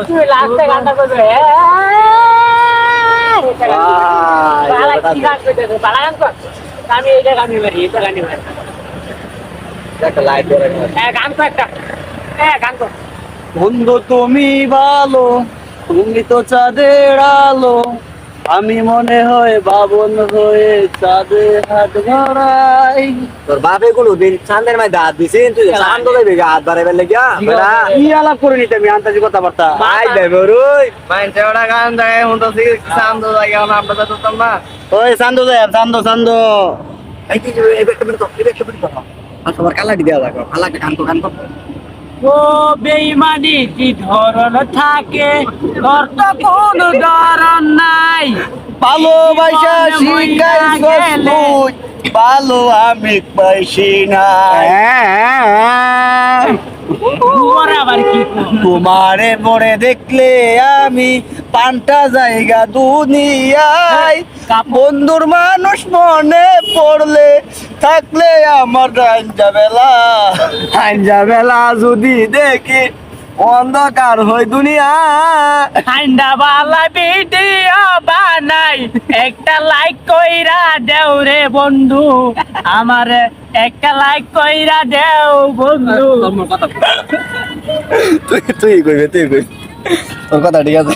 তুই লাস্টে গানটা করবে আমি এইটা গানি মারি এটা গানি মারি গান তো একটা গান তো বন্ধু তুমি ভালো, তুমি তো চাঁদের আলো, আমি মনে হয় বাবন হয়ে চাঁদে হাত ধরাই। তোর বাপে কোনো দিন চাঁদের মাঝে হাত দিছিস তুই চাঁদ দেবে হাত বাড়াইবার লাগিয়া বেটা কি আলাপ করে নিতে আমি আন্তাজি কথাবার্তা। আই দেবে রুই মাইনছে ওটা গান যায় হুনতাছি চান্দ জায়গা আমরা তো জানতাম না। ওই চান্দো যায় চান্দো চান্দো এই যে একটা মিনিট তো একটা মিনিট তো তোমার কালাটি দেওয়া লাগবে কালাটি গান কর ও বেইমানি কি ধরন থাকে তোর তো কোনো ধরন নাই ভালোবাসা শিখাইছস তুই, ভালো আমি পাইছি না। ওর আবার কি তোমারে মরে দেখলে আমি পান্তা জায়গা দুনিয়ায়, বন্ধুর মানুষ মনে পড়লে থাকলে আমার আঞ্জা বেলা যদি দেখি অন্ধকার হয় দুনিয়া। ঠান্ডা বালা ভিডিও বানাই একটা লাইক কইরা দেও রে বন্ধু আমার একটা লাইক কইরা দেও বন্ধু তুই কইবে তোর কথা ঠিক আছে।